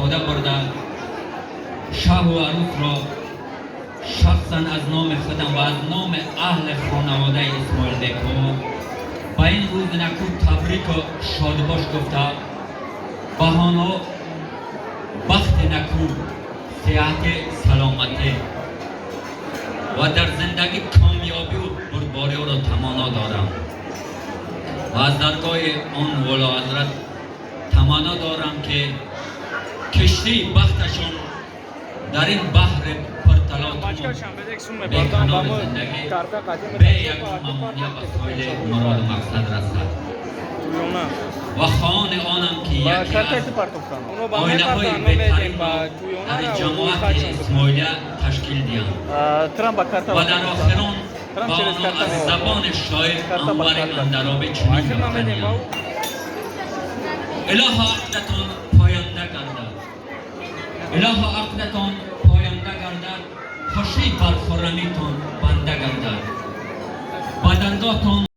استفاده برده شاه و عروس را شخصا از نام خودم و از نام اهل خانواده اسماعیل بیکو به این روز نکو تبریک و شادباش گفته بهانه بخت نکو صحت سلامتی و در زندگی کامیابی و بردباری را تمنا دارم و از درگاه آن والا حضرت تمنا دارم که کشتی بختشان در این بحر پرتلاطم به کنار زندگی به یک ممانعه و سایل مراد و مقصد رسد و خواهان آنم که یکی از آینه های بهترین را از جماعت اسماعیلیه تشکیل دهند و در آخران با آنها از زبان شاعر انور اندرابی چنین می‌خوانیم: اله عقدتان پاینده گردد، اله عقدتان پاینده گردد، خوشی بر خرمیتان بنده گردد، به درگاهتان